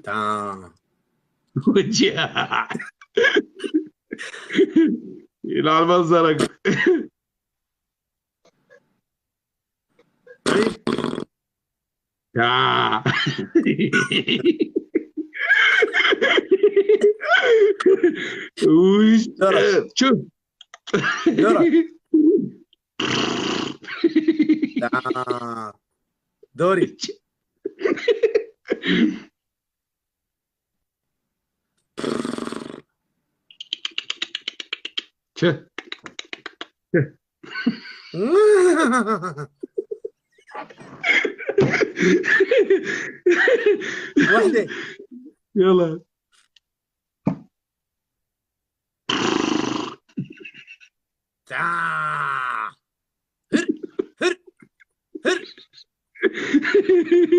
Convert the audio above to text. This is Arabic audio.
تا. وجع. يلعن منظرك. طيب. يا. وش. دورك. شوف. دورك. تا. دوري. شوف. وحدة. يلا. تا. هر. هر. هر.